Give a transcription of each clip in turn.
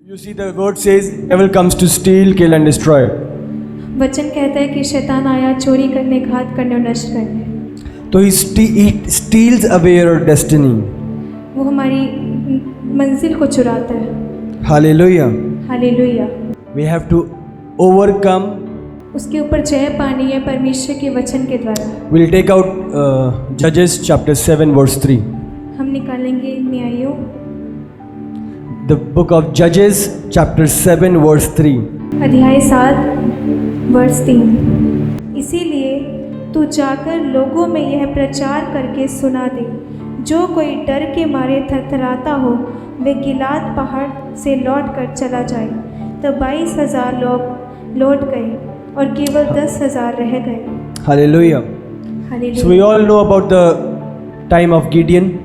You see, the word says, devil comes to steal, kill and destroy. वचन कहता है कि शैतान आया चोरी करने, घात करने और नष्ट करने। So he steals away your destiny. वो हमारी मंजिल को चुराता है। Hallelujah. Hallelujah. We have to overcome. उसके ऊपर जय पानी है परमेश्वर के वचन के द्वारा। We'll take out Judges chapter 7 verse 3. हम निकालेंगे न्यायों The book of Judges chapter 7 verse 3. अध्याय 7 वर्ष 3। इसीलिए तू जाकर लोगों में यह प्रचार करके सुना दे, जो कोई डर के मारे थरथराता हो वे गिलाद पहाड़ से लौट कर चला जाए। तब 22,000 लोग लौट गए और केवल 10,000 रह गए। Hallelujah. So hallelujah. we all know about the time of Gideon.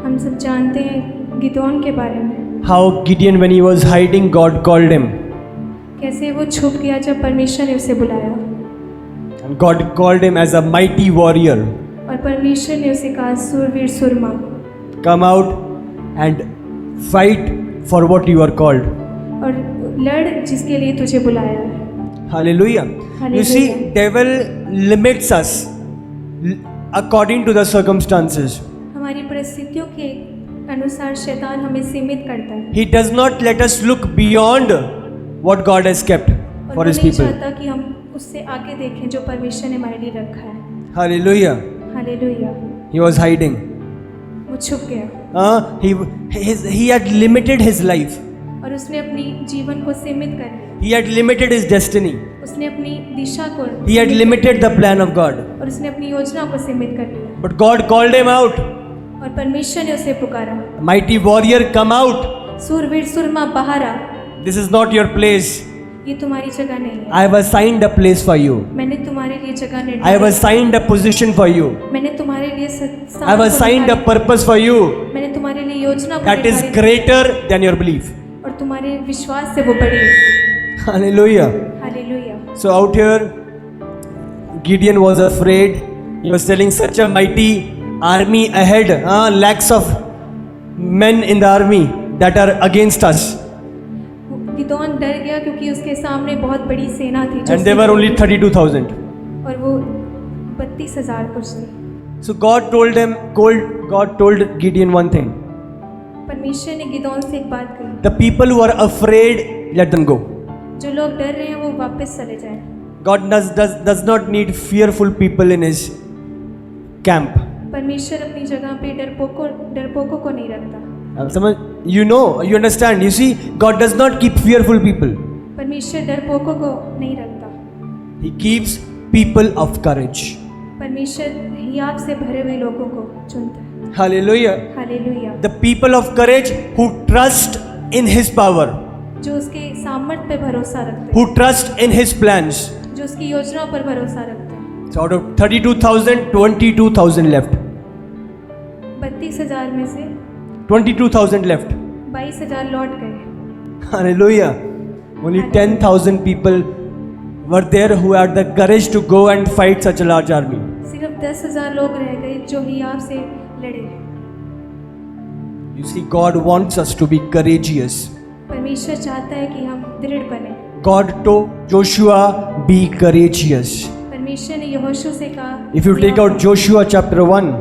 हम सब जानते हैं गिदोन के बारे में, How Gideon, when he was hiding, God called him. कैसे वो छुप गया जब परमेश्वर ने उसे बुलाया And God called him as a mighty warrior. और परमेश्वर ने उसे कहा सूरवीर सुरमा, Come out and fight for what you are called. और लड़ जिसके लिए तुझे बुलाया है। Hallelujah. You see, devil limits us according to the circumstances. हमारी परिस्थितियों के अनुसार शैतान हमें सीमित करता है He does not let us look beyond what God has kept और for वो His नहीं people. चाहता कि हम उससे आगे देखें जो परमेश्वर ने हमारे लिए रखा है। Hallelujah. Hallelujah. He was hiding. वो छुप गया He had limited his life. और उसने अपनी जीवन को सीमित कर लिया। He had limited his destiny. उसने अपनी दिशा को He had limited the plan of God. और उसने अपनी योजना को सीमित कर लिया। But God called him out. और परमेश्वर ने उसे पुकारा, Mighty warrior, come out. सूरवीर सुरमा बाहर आ, This is not your place. ये तुम्हारी जगह नहीं है। I have assigned a place for you. मैंने तुम्हारे लिए जगह I have निर्धारित, assigned a position for you. मैंने तुम्हारे लिए I have assigned a purpose for you मैंने तुम्हारे लिए योजना को that is निर्धारित, greater than your belief. और तुम्हारे विश्वास से वो बड़ी है। Hallelujah. Hallelujah. So out here, Gideon was afraid. He was telling such a mighty army ahead, lakhs of men in the army that are against us. Gideon डर गया क्योंकि उसके सामने बहुत बड़ी सेना थी जो And they were only 32,000. और वो 32,000 कुछ थी। So God told Gideon one thing. परमेश्वर ने गिदोन से एक बात कही, The people who are afraid, let them go. जो लोग डर रहे हैं वो वापस चले जाएं। God does not need fearful people in His camp. परमेश्वर अपनी जगह पे डरपोकों को नहीं रखता। You understand. You see, God does not keep fearful people. परमेश्वर डरपोकों को नहीं रखता। He keeps people of courage. परमेश्वर हियाव से भरे हुए लोगों को चुनता है। Hallelujah. Hallelujah. The people of courage who trust in His power, जो उसके सामर्थ्य पे भरोसा रखते who trust in His plans. हैं, जो उसकी योजनाओं पर भरोसा रखते हैं। So out of 32,000, 22,000 left. 32,000 में से 22,000 left. 22,000 लौट गए। Hallelujah. Only 10,000 people were there who had the courage to go and fight such a large army. सिर्फ 10,000 लोग रह गए जो हियाव से लड़े। You see, God wants us to be courageous. परमेश्वर चाहता है कि हम दृढ़ बने। God told Joshua, be courageous. परमेश्वर ने यहोशू से कहा, If you take out Joshua chapter 1,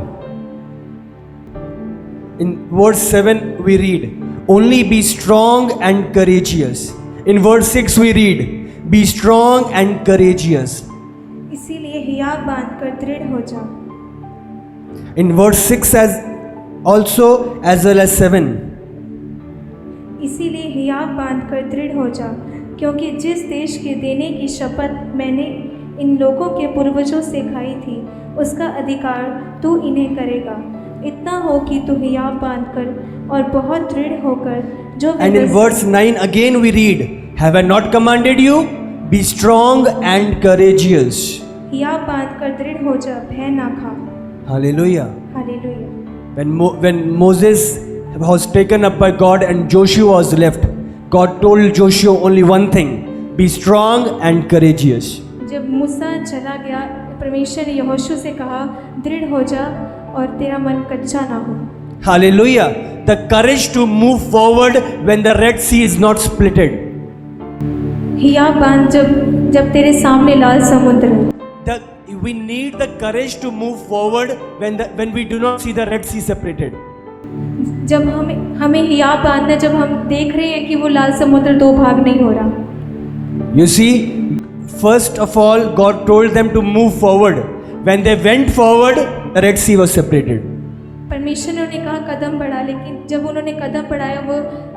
in verse 7 we read, only be strong and courageous. In verse 6 we read, be strong and courageous. इसीलिए हियाव बांधकर दृढ़ हो जा। In verse 6 as well as 7. इसीलिए हियाव बांधकर दृढ़ हो जा, क्योंकि जिस देश के देने की शपथ मैंने इन लोगों के पूर्वजों से खाई थी उसका अधिकार तू इन्हें करेगा। इतना हो कि तू हियाव बांधकर और बहुत दृढ़ होकर जो And in verse 9 again we read, have I not commanded you? Be strong and courageous. हियाव बांधकर दृढ़ हो जा, भय ना खा। Hallelujah. Hallelujah. When Moses was taken up by God and Joshua was left, God told Joshua only one thing, be strong and courageous. जब मूसा चला गया, परमेश्वर ने यहोशू से कहा, दृढ़ हो जा और तेरा मन कच्चा ना हो। Hallelujah. The courage to move forward when the Red Sea is not splitted. हिया बांध जब तेरे सामने लाल समुद्र है। We need the courage to move forward when we do not see the Red Sea separated. जब हमें हिया बांधना, जब हम देख रहे हैं कि वो लाल समुद्र दो भाग नहीं हो रहा। You see, first of all, God told them to move forward. When they went forward, the Red Sea was separated. परमेश्वर ने उन्हें कहा कदम बढ़ा, लेकिन जब उन्होंने कदम बढ़ाया वो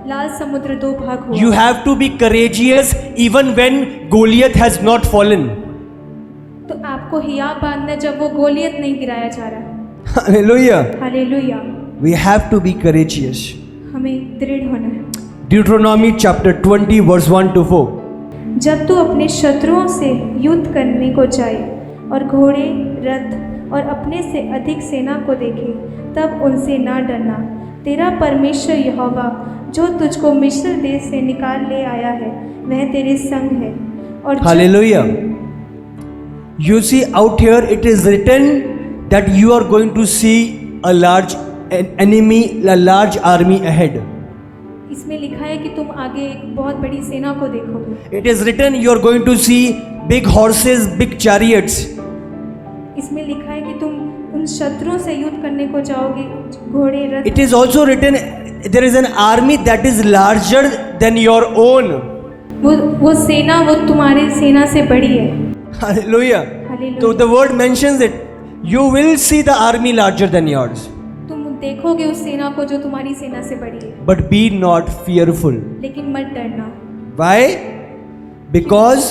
लाल समुद्र दो भाग हुआ। You have to be courageous even when Goliath has not fallen. तो आपको हिया बांधना जब वो गोलियत नहीं गिराया जा रहा। Hallelujah. Hallelujah. We have to be courageous. हमें दृढ़ होना है। Deuteronomy chapter 20 verse 1 to 4. जब तू अपने शत्रुओं से युद्ध करने को जाए और घोड़े, रथ और अपने से अधिक सेना को देखे, तब उनसे ना डरना। तेरा परमेश्वर यहोवा जो तुझको मिस्र देश से निकाल ले आया है, वह तेरे संग है। और Hallelujah. You see out here it is written that you are going to see a large enemy, a large army ahead. इसमें लिखा है कि तुम आगे एक बहुत बड़ी सेना को देखोगे। It is written you are going to see big horses, big chariots. इसमें लिखा है कि तुम उन शत्रुओं से युद्ध करने को जाओगे, घोड़े, रथ। It is also written there is an army that is larger than your own. वो सेना वो तुम्हारी सेना से बड़ी है। Hallelujah. Hallelujah. So the word mentions it. You will see the army larger than yours. तुम देखोगे उस सेना को जो तुम्हारी सेना से बड़ी है। But be not fearful. लेकिन मत डरना। Why? Because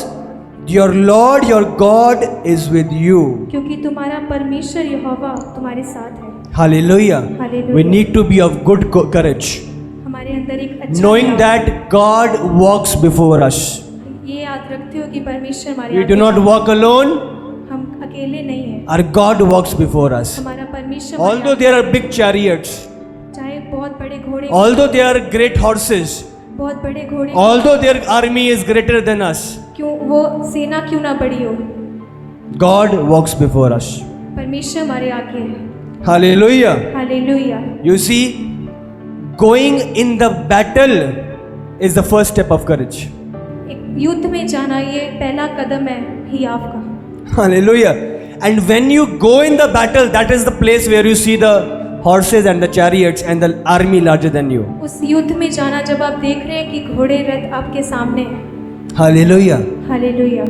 your Lord, your God is with you. क्योंकि तुम्हारा परमेश्वर यहोवा तुम्हारे साथ है। Hallelujah. Hallelujah. We need to be of good courage. हमारे अंदर एक अच्छा Knowing ख्याल- that God walks before us. ये याद रखते हो कि परमेश्वर हमारे We आगे do not walk alone. हम अकेले नहीं हैं। Our God walks before us. हमारा परमेश्वर हमारे Although आगे- there are big chariots, चाहे बहुत बड़े घोड़े, although there are great horses, बहुत बड़े घोड़े, although their army is greater than us, क्यों वो सेना क्यों ना बड़ी हो, God walks before us. परमेश्वर हमारे आगे है। Hallelujah. Hallelujah. You see, going in the battle is the first step of courage. एक युद्ध में जाना ये पहला कदम है हियाव का। Hallelujah. And when you go in the battle, that is the place where you see the horses and the chariots and the army larger than you. उस युद्ध में जाना जब आप देख रहे हैं कि घोड़े, रथ आपके सामने हैं। Hallelujah. Hallelujah.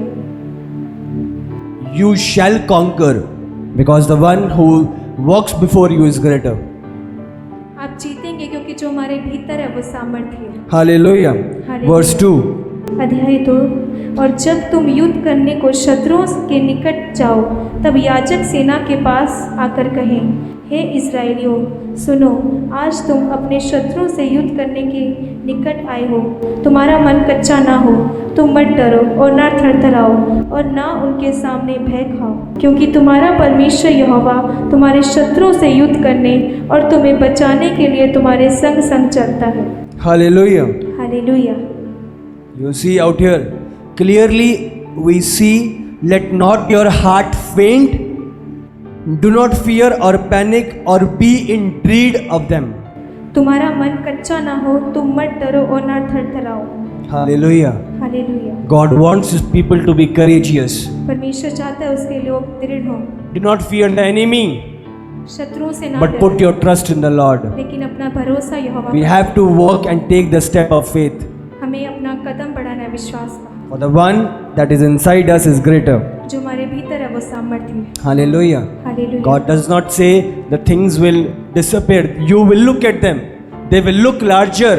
You shall conquer because the one who walks before you is greater. आप जीतेंगे क्योंकि जो हमारे भीतर है वो सामर्थ्य है। Hallelujah. Hallelujah. Verse 2. अध्याय 2। और जब तुम युद्ध करने को शत्रुओं के निकट जाओ, तब याजक सेना के पास आकर कहें, हे इस्राएलियों सुनो, आज तुम अपने शत्रुओं से युद्ध करने के निकट आए हो। तुम्हारा मन कच्चा ना हो, तुम मत डरो और ना थरथराओ और ना उनके सामने भय खाओ, क्योंकि तुम्हारा परमेश्वर यहोवा तुम्हारे शत्रुओं से युद्ध करने और तुम्हें बचाने के लिए तुम्हारे संग संग चलता है। Hallelujah. Hallelujah. You see out here, clearly we see, let not your heart faint, do not fear or panic or be in dread of them. तुम्हारा मन कच्चा ना हो, तुम मत डरो और ना थरथराओ। Hallelujah. Hallelujah. God wants his people to be courageous. परमेश्वर चाहता है उसके लोग दृढ़ हों, Do not fear the enemy, शत्रुओं से ना but put डरो, your trust in the Lord. लेकिन अपना भरोसा यहोवा We पर। have to walk and take the step of faith. हमें अपना कदम बढ़ाना है विश्वास का। For the one that is inside us is greater. जो हमारे भीतर है वो सामर्थ्य है। Hallelujah. Hallelujah. God does not say the things will disappear. You will look at them. They will look larger.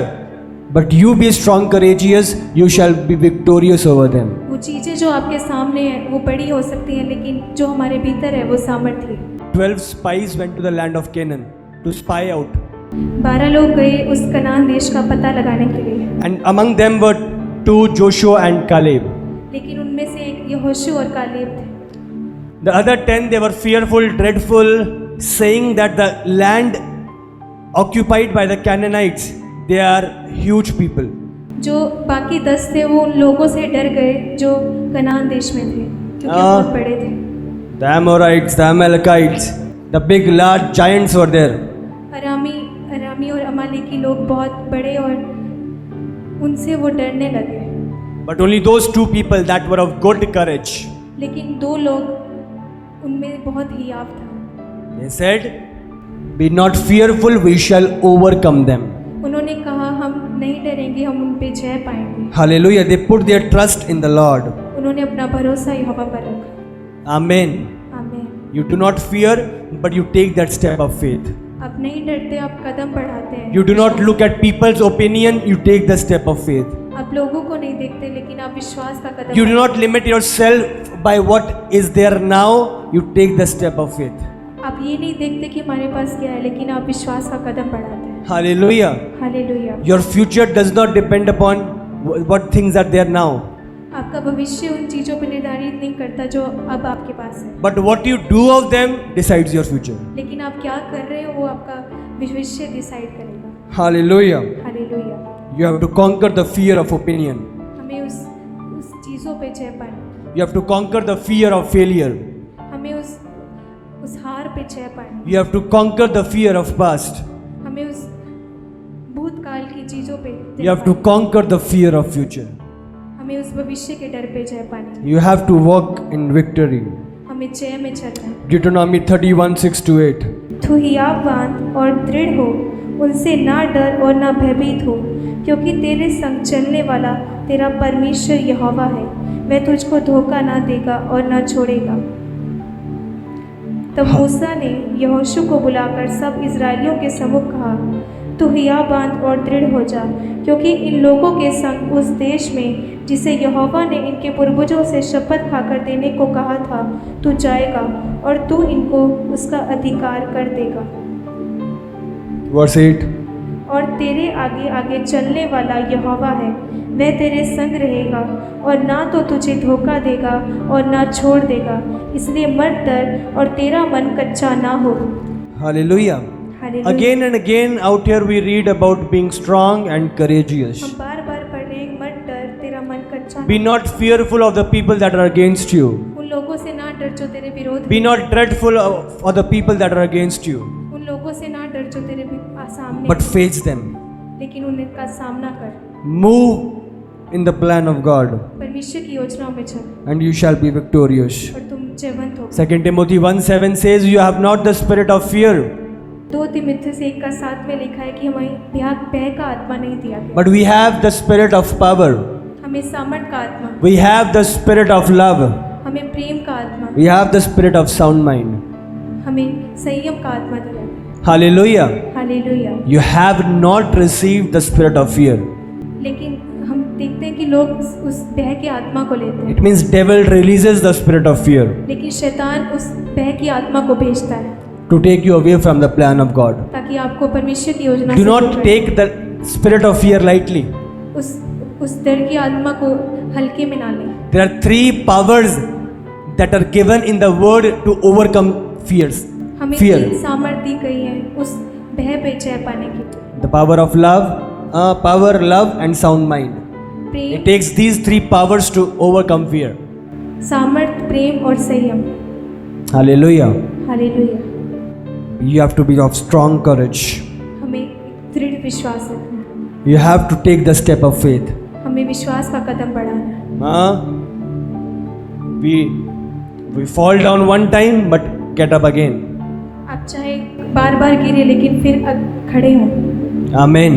But you be strong, courageous. You shall be victorious over them. वो चीज़ें जो आपके सामने हैं वो बड़ी हो सकती हैं, लेकिन जो हमारे भीतर है वो सामर्थ्य है। 12 spies went to the land of Canaan to spy out. 12 लोग गए उस कनान देश का पता लगाने के लिए, And among them were 2 Joshua and Caleb. लेकिन उनमें से एक यहोशू और कालेब थे। The other 10, they were fearful, dreadful, saying that the land occupied by the Canaanites, they are huge people. जो बाकी 10 थे वो उन लोगों से डर गए जो कनान देश में थे, क्योंकि हाँ। बहुत बड़े थे। The Amorites, the Amalekites, the big large giants were there. अरामी बहुत बड़े और उनसे वो डरने लगे। But only those two people that were of good courage, लेकिन दो लोग उनमें बहुत हियाव था। they said, "Be not fearful, we shall overcome them." उन्होंने कहा हम नहीं डरेंगे, हम उन पे जय पाएंगे। Hallelujah. They put their trust in the Lord. उन्होंने अपना भरोसा यहोवा पर रखा। Amen. आमीन। You do not fear, but you take that step of faith. आप नहीं डरते, आप कदम बढ़ाते हैं। You do not look at people's opinion, you take the step of faith. आप लोगों को नहीं देखते, लेकिन आप विश्वास का कदम You do not limit yourself by what is there now, you take the step of faith. आप ये नहीं देखते कि हमारे पास क्या है, लेकिन आप विश्वास का कदम बढ़ाते हैं। Hallelujah. Hallelujah. Your future does not depend upon what things are there now, आपका भविष्य उन चीज़ों पर निर्धारित नहीं करता जो अब आपके पास है, but what you do of them decides your future. लेकिन आप क्या कर रहे हो वो आपका भविष्य डिसाइड करेगा। Hallelujah. Hallelujah. You have to conquer the fear of opinion. हमें उस चीज़ों पे जय पानी, You have to conquer the fear of failure. हमें उस हार पे जय पानी, You have to conquer the fear of past. हमें उस भूतकाल की चीज़ों पे जय You have to पानी, conquer the fear of future. हमें उस भविष्य के डर पे जय पानी, You have to walk in victory. हमें जय में चलना है। Deuteronomy 31:6-8. तू हियावंत और दृढ़ हो, उनसे ना डर और ना भयभीत हो, क्योंकि तेरे संग चलने वाला तेरा परमेश्वर यहोवा है, वह तुझको धोखा ना देगा और ना छोड़ेगा। तब मूसा ने यहोशू को बुलाकर सब इस्राएलियों के सम्मुख कहा, तू हियावंत और दृढ़ हो जा, क्योंकि इन लोगों के संग उस देश में जिसे यहोवा ने इनके पूर्वजों से शपथ खाकर देने को कहा था तू जाएगा, और तू इनको उसका अधिकार कर देगा। Verse 8. और तेरे आगे आगे चलने वाला यहोवा है, वह तेरे संग रहेगा और ना तो तुझे धोखा देगा और ना छोड़ देगा, इसलिए मत डर और तेरा मन कच्चा ना हो। Hallelujah. Hallelujah. Again and again out here we read about being strong and courageous. हम बार बार पढ़ रहे हैं, मत डर, तेरा मन कच्चा ना Be not fearful of the people that are against you. हो। उन लोगों से ना डर जो तेरे विरोध Be में, not dreadful of the people that are against you, उन लोगों से ना डर जो तेरे सामने but face them. लेकिन उनका सामना कर। Move in the plan of God, परमेश्वर की योजनाओं में चल and you shall be victorious. और तुम जयवंत हो। 2 Timothy 1:7 says, "You have not the spirit of fear, 2 तिमुथियुस 1:7 में लिखा है कि हमें भय का आत्मा नहीं दिया गया, but we have the spirit of power. हमें सामर्थ का आत्मा, We have the spirit of love. हमें प्रेम का आत्मा, We have the spirit of sound mind." हमें संयम का आत्मा दिया। Hallelujah. Hallelujah. You have not received the spirit of fear. लेकिन हम देखते हैं कि लोग उस भय की आत्मा को लेते हैं, It means devil releases the spirit of fear लेकिन शैतान उस भय की आत्मा को भेजता है to take you away from the plan of God. ताकि आपको परमेश्वर की योजना Do से दूर not करे। take the spirit of fear lightly. उस डर की आत्मा को हल्के में ना लें। There are 3 powers that are given in the word to overcome fears. हमें Fear. 3 सामर्थ दी गई है उस भय पे जय पाने की। The power of love, power, love, and sound mind. It Prem, takes these 3 powers to overcome fear. सामर्थ, प्रेम और संयम। Hallelujah. Hallelujah. You have to be of strong courage. हमें दृढ़ विश्वास रखना है, You have to take the step of faith. हमें विश्वास का कदम बढ़ाना है। We fall down one time but get up again. आप चाहे बार बार गिरे लेकिन फिर खड़े हों। Amen.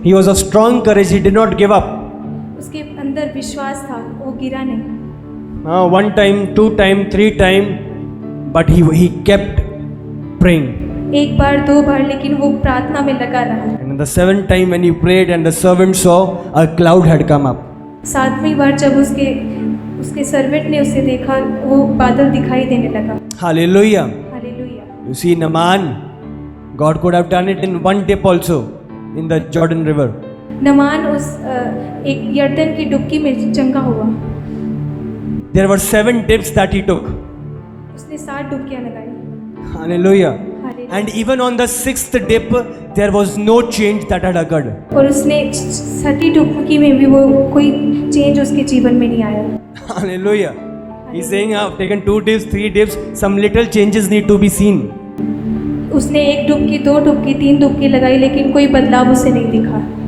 He was of strong courage. He did not give up. उसके अंदर विश्वास था, वो गिरा नहीं। 1 time, 2 time, 3 time, but he kept praying. 1 बार 2 बार, लेकिन वो प्रार्थना में लगा रहा। And the 7th time when he prayed and the servant saw, a cloud had come up. 7वीं बार जब उसके सर्वेंट ने उसे देखा, वो बादल दिखाई देने लगा। Hallelujah. Hallelujah. You see, Naaman, God could have done it in 1 dip also in the Jordan River. नमान उस एक यर्दन की डुबकी में चंगा हुआ। There were 7 dips that he took. उसने 7 डुबकियां लगाई। Hallelujah. Hallelujah. And even on the 6th dip, there was no change that had occurred. और उसने 6ठी डुबकी में भी वो कोई चेंज उसके जीवन में नहीं आया। उसने एक डुबकी, दो डुबकी, तीन डुबकी लगाई, लेकिन कोई बदलाव उसे नहीं दिखा।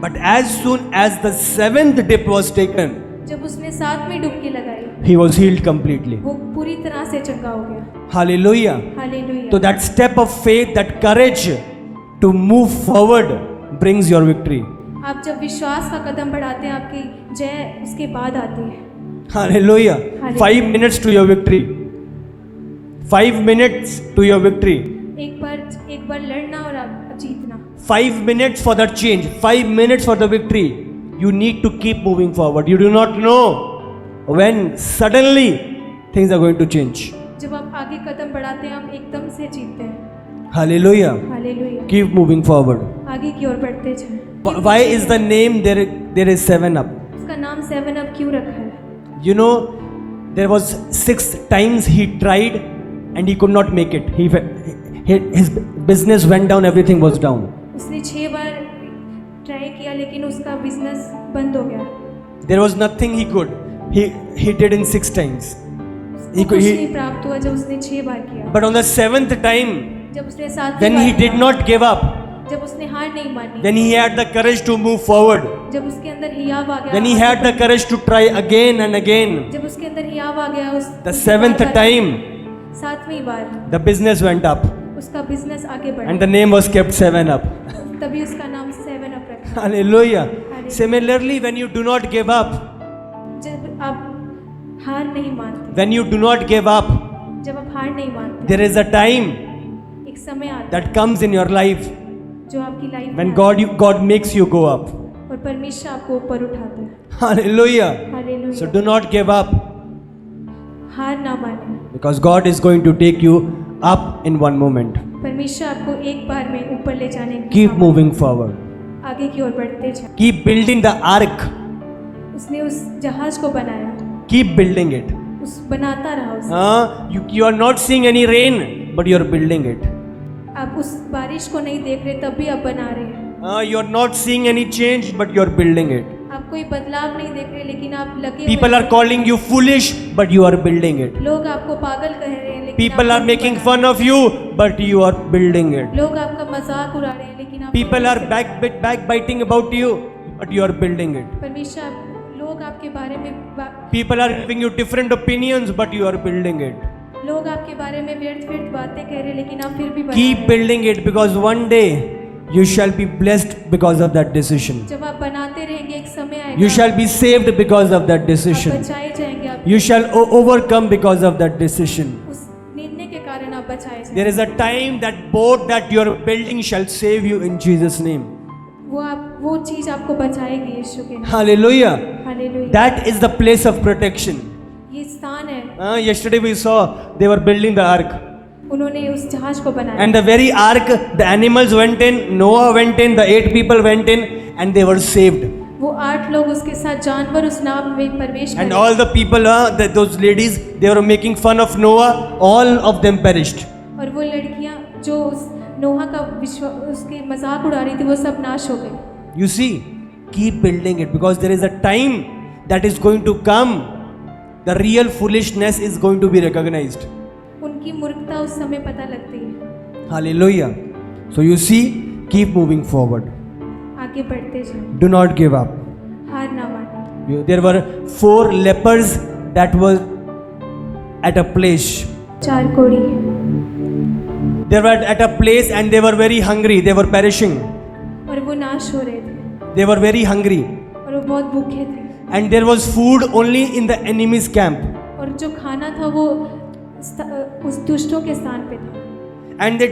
But as soon as the seventh dip was taken, जब उसने 7वीं डुबकी लगाई, he was healed completely. वो पूरी तरह से चंगा हो गया। Hallelujah. Hallelujah. So that step of faith, that courage to move forward brings your victory. आप जब विश्वास का कदम बढ़ाते हैं, आपकी जय उसके बाद आती है। Hallelujah. Hallelujah. 5 minutes to your victory. 5 minutes to your victory. एक बार लड़ना और आप जीतना। 5 minutes for that change. 5 minutes for the victory. You need to keep moving forward. You do not know when suddenly things are going to change. जब आप आगे कदम बढ़ाते हैं, हम एकदम से जीतते हैं। Hallelujah. Hallelujah. Keep moving forward. आगे की ओर बढ़ते जाएं। Why is the name there is 7 up? उसका नाम 7 अप क्यों रखा है? You know, there was 6 times he tried and he could not make it. His business went down, everything was down. उसने 6 बार ट्राई किया, लेकिन उसका बिजनेस बंद हो गया। There was nothing he could. He did in 6 times. उसको कुछ नहीं प्राप्त हुआ जब उसने 6 बार किया। But on the 7th time, जब उसने 7वीं when बार he did किया, not give up, जब उसने हार नहीं मानी, then he had the courage to move forward. जब उसके अंदर हियाव आ गया, Then he had the courage to try again and again. जब उसके अंदर हियाव आ गया, The 7th time, 7वीं बार the business went up उसका बिजनेस आगे बढ़ा, and the name was kept 7 up. तभी उसका नाम 7 अप रखा। Hallelujah. Similarly, when you do not give up, जब आप हार नहीं मानते, when you do not give up, जब आप हार नहीं मानते, there is a time एक समय आता है that comes in your life जो आपकी लाइफ when में God makes you go up. और परमेश्वर आपको ऊपर उठाता है। Hallelujah. Hallelujah. So do not give up, हार ना माने, because God is going to take you up in one moment. परमेश्वर आपको एक बार में ऊपर ले जाने की Keep सामर्थ्य- moving forward. आगे की ओर बढ़ते जाए। Keep building the ark. उसने उस जहाज को बनाया, Keep building it. उस बनाता रहा उसे। You are not seeing any rain, but you are building it. आप उस बारिश को नहीं देख रहे, तब भी आप बना रहे हैं। You are not seeing any change, but you are building it. आप कोई बदलाव नहीं देख रहे, लेकिन आप लगे People हुए are calling you foolish, but you are building it. हैं। लोग आपको पागल कह रहे हैं, लेकिन People आप are खुद making बना fun of you, but you are building it. रहे हैं। लोग आपका मजाक उड़ा रहे हैं, लेकिन आप People are backbiting about you, but you are building it. परमेश्वर लोग आपके बारे में People are giving you different opinions, but you are building it. लोग आपके बारे में व्यर्थ व्यर्थ बातें कह रहे हैं, लेकिन आप फिर भी बना Keep रहे हैं। building it, because one day you shall be blessed because of that decision. जब आप बनाते रहेंगे, एक समय आएगा You shall be saved because of that आप decision. बचाए जाएंगे। आप You shall overcome because of that decision. उस निर्णय के कारण आप बचाए जाएंगे। There is a time that boat that you are building shall save you in Jesus' name. वो चीज आपको बचाएगी यीशु के नाम। Hallelujah. Hallelujah. That is the place of protection. ये स्थान है। Yesterday we saw they were building the ark. उन्होंने उस जहाज को बनाया, And the very ark, the animals went in, Noah went in, the 8 people went in, and they were saved. वो 8 लोग उसके साथ जानवर उस नाव में प्रवेश And करे। all the people, those ladies, they were making fun of Noah, all of them perished. और वो लड़कियां जो उस नोहा का उसके मजाक उड़ा रही थी, वो सब नाश हो गई। You see, keep building it, because there is a time that is going to come. The real foolishness is going to be recognized. उनकी मूर्खता उस समय पता लगती है। Hallelujah. So you see, keep moving forward. आगे बढ़ते जाओ, Do not give up. हार ना मानो। There were 4 lepers that were at a place. 4 कोढ़ी They were at a place and they were very hungry. They were perishing. और वो नाश हो रहे थे, They were very hungry. और वो बहुत भूखे थे, And there was food only in the enemy's camp. और जो खाना था वो उस दुष्टों के स्थान पे था। And they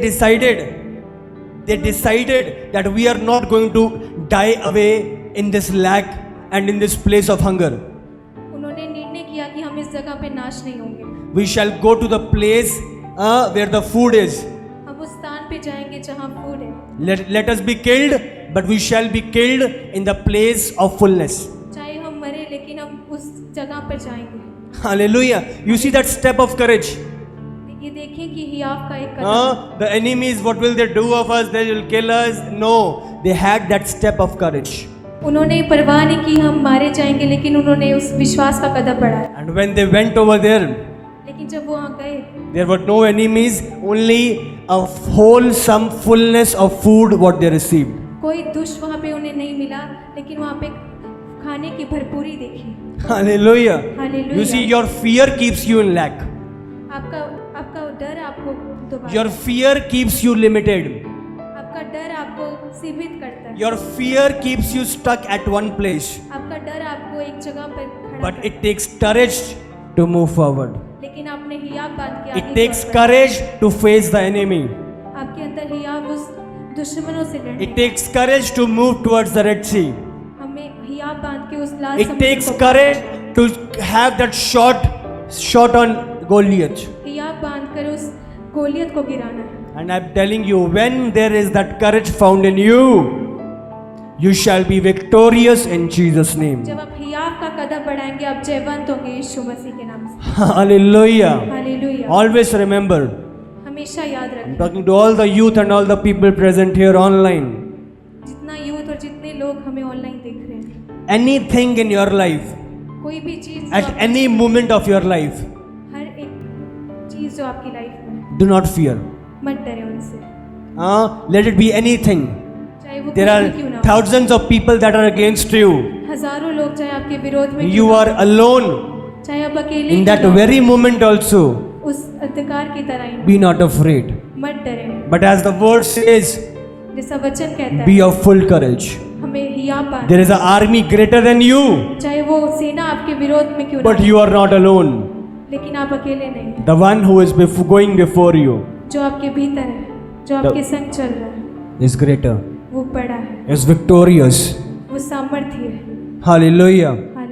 decided that we are not going to die away in this lack and in this place of hunger. उन्होंने निर्णय किया कि हम इस जगह पे नाश नहीं होंगे, We shall go to the place where the food is. हम उस स्थान पे जाएंगे जहाँ फूड है। Let us be killed, but we shall be killed in the place of fullness. चाहे हम मरे, लेकिन हम उस जगह पर जाएंगे। Hallelujah. You see that step of courage. ये देखें कि हियाव का एक कदम। The enemies, what will they do of us? They will kill us. No, they had that step of courage. उन्होंने परवाह नहीं की हम मारे जाएंगे, लेकिन उन्होंने उस विश्वास का कदम बढ़ाया। And when they went over there, लेकिन जब वो वहाँ गए, There were no enemies, only a wholesome fullness of food what they received. कोई दुष्ट वहाँ पे उन्हें नहीं मिला, लेकिन वहाँ पे खाने की भरपूरी देखी। Hallelujah. Hallelujah. You see, your fear keeps you in lack. आपका आपका डर आपको दबाता Your है। fear keeps you limited. आपका डर आपको सीमित करता है। Your fear keeps you stuck at one place. आपका डर आपको एक जगह पर खड़ा But करता it takes courage to move forward. है। लेकिन आपने हियाव बांध के It आगे takes बढ़ना है। courage to face the enemy. आपके अंदर हियाव उस दुश्मनों से लड़ने It takes courage to move towards the Red Sea. हमें हियाव बांध के उस लाल It समुद्र takes को courage to have that shot on Goliath. हियाव बांध कर उस गोलियत को गिराना है। And I'm telling you, when there is that courage found in you, you shall be victorious in Jesus' name. जब आप हियाव का कदम बढ़ाएंगे, आप जयवंत होंगे यीशु मसीह के नाम से। Hallelujah. हालेलुया। Always remember, हमेशा याद I'm रखें, talking to all the youth and all the people present here online. जितना यूथ और जितने लोग हमें ऑनलाइन देख रहे हैं, Anything in your life, कोई भी चीज जो at आप- any moment of your life, हर एक चीज जो आपकी लाइफ में, do not fear. मत डरे उनसे, Let it be anything. चाहे वो There कुछ are भी क्यों ना हो। thousands of people that are against you. हजारों लोग चाहे आपके विरोध में You क्यों ना are हो, alone. चाहे आप अकेले In क्यों that ना हो, very moment also, उस अंधकार की तरह ही be not afraid. मत डरे। But as the word says, जैसा वचन कहता be है, of full courage. हमें हियाव बांध, There is an army greater than you, चाहे वो सेना आपके विरोध में क्यों ना but हो, you are not alone. लेकिन आप अकेले नहीं। The one who is going before you जो आपके भीतर है, जो आपके संग चल रहा है, is greater, वो बड़ा है, is victorious. वो सामर्थ्य है। Hallelujah.